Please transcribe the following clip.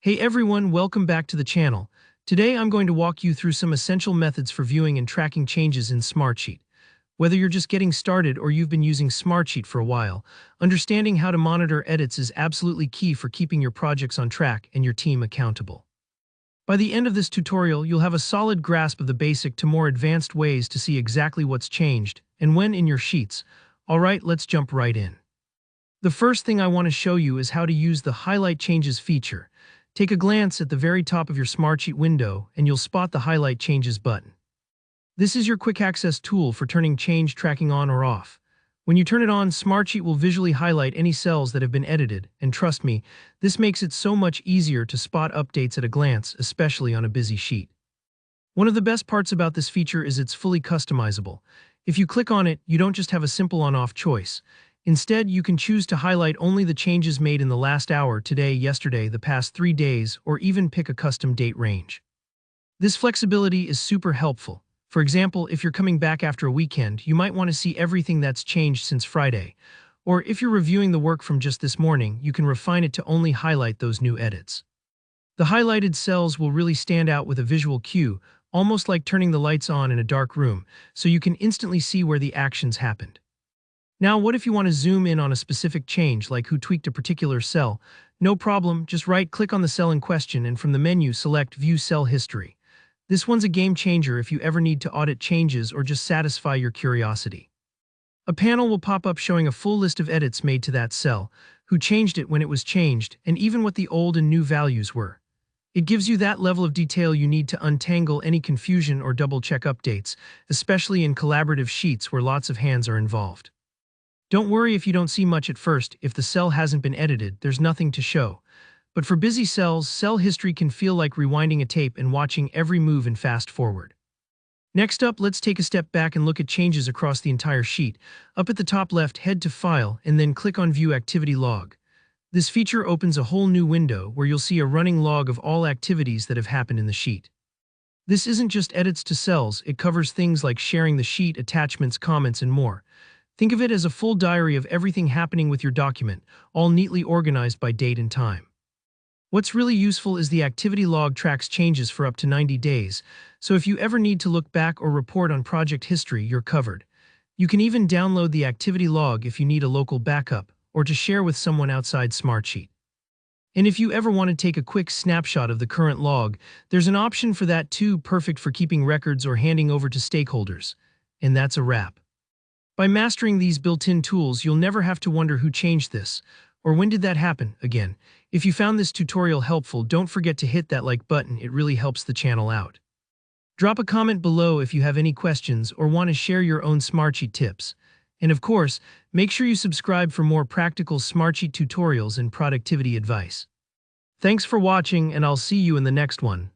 Hey everyone, welcome back to the channel. Today I'm going to walk you through some essential methods for viewing and tracking changes in Smartsheet. Whether you're just getting started or you've been using Smartsheet for a while, understanding how to monitor edits is absolutely key for keeping your projects on track and your team accountable. By the end of this tutorial, you'll have a solid grasp of the basic to more advanced ways to see exactly what's changed and when in your sheets. Alright, let's jump right in. The first thing I want to show you is how to use the Highlight Changes feature. Take a glance at the very top of your Smartsheet window and you'll spot the Highlight Changes button. This is your quick access tool for turning change tracking on or off. When you turn it on, Smartsheet will visually highlight any cells that have been edited, and trust me, this makes it so much easier to spot updates at a glance, especially on a busy sheet. One of the best parts about this feature is it's fully customizable. If you click on it, you don't just have a simple on-off choice. Instead, you can choose to highlight only the changes made in the last hour, today, yesterday, the past 3 days, or even pick a custom date range. This flexibility is super helpful. For example, if you're coming back after a weekend, you might want to see everything that's changed since Friday. Or if you're reviewing the work from just this morning, you can refine it to only highlight those new edits. The highlighted cells will really stand out with a visual cue, almost like turning the lights on in a dark room, so you can instantly see where the actions happened. Now, what if you want to zoom in on a specific change, like who tweaked a particular cell? No problem, just right-click on the cell in question and from the menu select View Cell History. This one's a game changer if you ever need to audit changes or just satisfy your curiosity. A panel will pop up showing a full list of edits made to that cell, who changed it when it was changed, and even what the old and new values were. It gives you that level of detail you need to untangle any confusion or double-check updates, especially in collaborative sheets where lots of hands are involved. Don't worry if you don't see much at first. If the cell hasn't been edited, there's nothing to show. But for busy cells, cell history can feel like rewinding a tape and watching every move in fast forward. Next up, let's take a step back and look at changes across the entire sheet. Up at the top left, head to File and then click on View Activity Log. This feature opens a whole new window where you'll see a running log of all activities that have happened in the sheet. This isn't just edits to cells, it covers things like sharing the sheet, attachments, comments, and more. Think of it as a full diary of everything happening with your document, all neatly organized by date and time. What's really useful is the activity log tracks changes for up to 90 days, so if you ever need to look back or report on project history, you're covered. You can even download the activity log if you need a local backup or to share with someone outside Smartsheet. And if you ever want to take a quick snapshot of the current log, there's an option for that too, perfect for keeping records or handing over to stakeholders. And that's a wrap. By mastering these built-in tools, you'll never have to wonder who changed this, or when did that happen again. If you found this tutorial helpful, don't forget to hit that like button, it really helps the channel out. Drop a comment below if you have any questions or want to share your own Smartsheet tips. And of course, make sure you subscribe for more practical Smartsheet tutorials and productivity advice. Thanks for watching, and I'll see you in the next one.